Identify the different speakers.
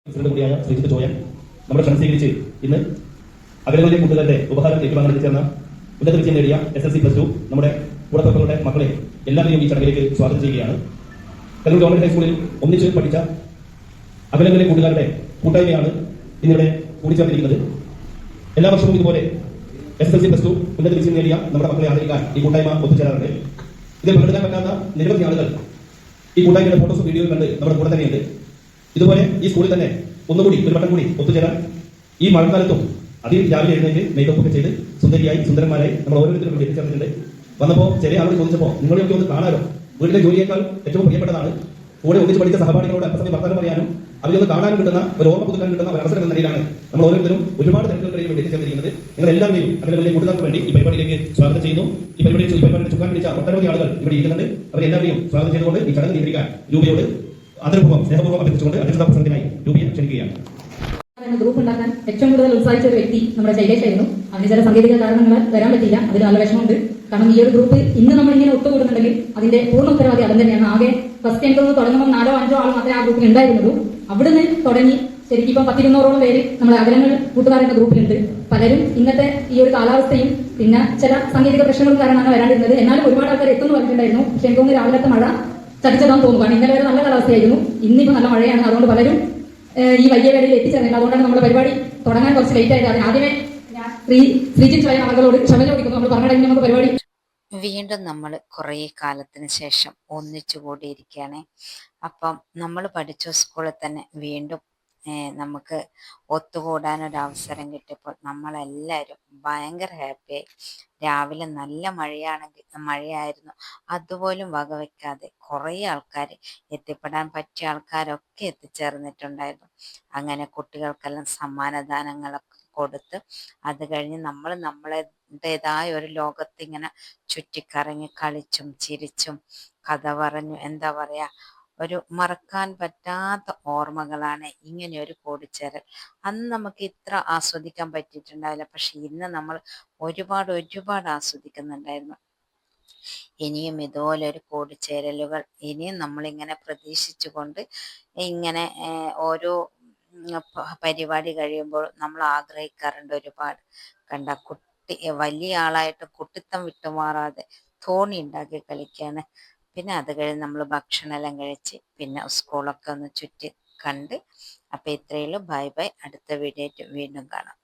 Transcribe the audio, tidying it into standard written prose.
Speaker 1: President കൂടിയായ ശ്രീജിത്ത് ചോയൻ നമ്മുടെ ക്ഷണം സ്വീകരിച്ച് ഇന്ന് അകലങ്ങളിലെ കൂട്ടുകാരുടെ ഉപഹാരം ഏറ്റുവാങ്ങാൻ ചേർന്ന ഉന്നത വിജയം നേടിയ SSC+2 നമ്മുടെ കൂടപ്പിറപ്പുകളുടെ മക്കളെ എല്ലാവരെയും ഈ ചടങ്ങിലേക്ക് സ്വാഗതം ചെയ്യുകയാണ്. കല്ലൂർ ഗവൺമെന്റ് ഹൈസ്കൂളിൽ ഒന്നിച്ച് പഠിച്ച അകലങ്ങളിലെ കൂട്ടുകാരുടെ കൂട്ടായ്മയാണ് ഇന്നിവിടെ കൂടിച്ചേർന്നിരിക്കുന്നത്. എല്ലാ വർഷവും ഇതുപോലെ SSC+2 ഉന്നത വിജയം നേടിയ നമ്മുടെ മക്കളെ ആദരിക്കാൻ ഈ കൂട്ടായ്മ ഒത്തുചേരാറുണ്ട്. ഇതിൽ പങ്കെടുക്കാൻ പറ്റാത്ത നിരവധി ആളുകൾ ഈ കൂട്ടായ്മയുടെ ഫോട്ടോസും വീഡിയോയും കണ്ട് നമ്മുടെ കൂടെ തന്നെയുണ്ട്. ഇതുപോലെ ഈ സ്കൂളിൽ തന്നെ ഒന്നുകൂടി ഒരു വട്ടം കൂടി ഒത്തുചേരാൻ ഈ മഴക്കാലത്തും അതിൽ രാവിലെ എഴുന്നേറ്റ് മേക്കപ്പൊക്കെ ചെയ്ത് സുന്ദരിയായി സുന്ദരന്മാരായി നമ്മൾ ഓരോരുത്തരും കൂടി എത്തിച്ചേർന്നിട്ടുണ്ട്. വന്നപ്പോൾ ചെറിയ ആളുകൾ ചോദിച്ചപ്പോൾ നിങ്ങളെയൊക്കെ ഒന്ന് കാണാനോ, വീട്ടിലെ ജോലിയേക്കാൾ ഏറ്റവും പ്രിയപ്പെട്ടതാണ് കൂടെ ഒന്നിച്ച് പഠിച്ച സഹപാഠികളോട് അല്പസമയം വർത്തമാനം പറയാനും അവരൊന്ന് കാണാനും കിട്ടുന്ന ഒരു ഓർമ്മ പുതുക്കാൻ കിട്ടുന്ന ഒരു അവസരം എന്ന നിലയിലാണ് നമ്മൾ ഓരോരുത്തരും ഒരുപാട് തിരക്കുകൾക്കിടയിൽ വേണ്ടി എത്തിച്ചേർന്നിരിക്കുന്നത്. നിങ്ങൾ എല്ലാവരെയും അതിലെ കൂട്ടുകാർക്ക് വേണ്ടി ഈ പരിപാടിയിലേക്ക് സ്വാഗതം ചെയ്യുന്നു. ഈ പരിപാടിയുടെ ചുക്കാൻ പിടിച്ച ഒട്ടനവധി ആളുകൾ ഇവിടെ ഇരിക്കുന്നുണ്ട്. അവരെല്ലാവരെയും സ്വാഗതം ചെയ്തുകൊണ്ട് ഈ ചടങ്ങ് നിയന്ത്രിക്കാൻ രൂപയോട് ആദരപൂർവ്വം സ്നേഹപൂർവ്വം അഭ്യർത്ഥിച്ചുകൊണ്ട് അധ്യക്ഷതാ പ്രസംഗത്തിനായി രൂപയെ ക്ഷണിക്കുകയാണ്.
Speaker 2: ഗ്രൂപ്പ് ഉണ്ടാക്കാൻ ഏറ്റവും കൂടുതൽ ഉത്സാഹിച്ച ഒരു വ്യക്തി നമ്മുടെ ശൈലേഷായിരുന്നു. അവന് ചില സാങ്കേതിക കാരണങ്ങളാൽ വരാൻ പറ്റില്ല. അതിൽ നല്ല വിഷമമുണ്ട്. കാരണം ഈ ഒരു ഗ്രൂപ്പ് ഇന്ന് നമ്മൾ ഇങ്ങനെ ഒത്തുകൂടുന്നുണ്ടെങ്കിൽ അതിന്റെ പൂർണ്ണ ഉത്തരവാദി അവൻ തന്നെയാണ്. ആകെ ഫസ്റ്റ് എനിക്ക് തുടങ്ങുമ്പോൾ 4 or 5 ആൾ മാത്രമേ ആ ഗ്രൂപ്പിൽ ഉണ്ടായിരുന്നുള്ളൂ. അവിടുന്ന് തുടങ്ങി ശരിക്കും ഇപ്പം 10-200ഓളം പേര് നമ്മുടെ അകലങ്ങൾ കൂട്ടുകാരെന്ന ഗ്രൂപ്പിലുണ്ട്. പലരും ഇന്നത്തെ ഈ ഒരു കാലാവസ്ഥയും പിന്നെ ചില സാങ്കേതിക പ്രശ്നങ്ങളും കാരണമാണ് വരാണ്ടിരുന്നത്. എന്നാലും ഒരുപാട് ആൾക്കാർ എത്തുന്നു പറഞ്ഞിട്ടുണ്ടായിരുന്നു. പക്ഷെ എനിക്കൊന്ന് രാവിലത്തെ മഴ ചതിച്ചതാന്ന് തോന്നുന്നു. കാരണം ഇന്നലെ വരെ നല്ല കാലാവസ്ഥയായിരുന്നു. ഇന്നിപ്പോൾ നല്ല മഴയാണ്. അതുകൊണ്ട് പലരും ഈ വലിയ വേളയിൽ എത്തിച്ചേർന്നില്ല. അതുകൊണ്ടാണ് നമ്മുടെ പരിപാടി തുടങ്ങാൻ കുറച്ച് ലേറ്റ് ആയത്. ആദ്യമേ ഞാൻ ശ്രീജിത്ത് സ്വയം ആളുകളോട് ക്ഷമ ചോദിക്കുന്നു. നമ്മൾ പറഞ്ഞിട്ടുണ്ടെങ്കിൽ നമുക്ക് പരിപാടി
Speaker 3: വീണ്ടും നമ്മൾ കുറേ കാലത്തിന് ശേഷം ഒന്നിച്ചു കൂടിയിരിക്കുകയാണ്. അപ്പം നമ്മൾ പഠിച്ച സ്കൂളിൽ തന്നെ വീണ്ടും നമുക്ക് ഒത്തുകൂടാനൊരവസരം കിട്ടിയപ്പോൾ നമ്മളെല്ലാവരും ഭയങ്കര ഹാപ്പിയായി. രാവിലെ നല്ല മഴയായിരുന്നു. അതുപോലും വകവെക്കാതെ കുറേ ആൾക്കാർ, എത്തിപ്പെടാൻ പറ്റിയ ആൾക്കാരൊക്കെ എത്തിച്ചേർന്നിട്ടുണ്ടായിരുന്നു. അങ്ങനെ കുട്ടികൾക്കെല്ലാം സമ്മാനദാനങ്ങളൊക്കെ കൊടുത്ത് അത് കഴിഞ്ഞ് നമ്മൾ നമ്മളേതായ ഒരു ലോകത്ത് ഇങ്ങനെ ചുറ്റിക്കറങ്ങി കളിച്ചും ചിരിച്ചും കഥ പറഞ്ഞു, എന്താ പറയാ, ഒരു മറക്കാൻ പറ്റാത്ത ഓർമ്മകളാണ് ഇങ്ങനെ ഒരു കൂടിച്ചേരൽ. അന്ന് നമുക്ക് ഇത്ര ആസ്വദിക്കാൻ പറ്റിയിട്ടുണ്ടാവില്ല. പക്ഷെ ഇന്ന് നമ്മൾ ഒരുപാട് ആസ്വദിക്കുന്നുണ്ടായിരുന്നു. ഇനിയും ഇതുപോലൊരു കൂടിച്ചേരലുകൾ ഇനിയും നമ്മളിങ്ങനെ പ്രതീക്ഷിച്ചുകൊണ്ട് ഇങ്ങനെ ഓരോ പരിപാടി കഴിയുമ്പോൾ നമ്മൾ ആഗ്രഹിക്കാറുണ്ട് ഒരുപാട്. വലിയ ആളായിട്ട് കുട്ടിത്തം വിട്ടുമാറാതെ തോണി ഉണ്ടാക്കി കളിക്കാണ്. പിന്നെ അത് കഴിഞ്ഞ് നമ്മൾ ഭക്ഷണമെല്ലാം കഴിച്ച് പിന്നെ സ്കൂളൊക്കെ ഒന്ന് ചുറ്റി കണ്ട്. അപ്പം ഇത്രയുള്ളൂ. Bye bye. അടുത്ത വീഡിയോ വീണ്ടും കാണാം.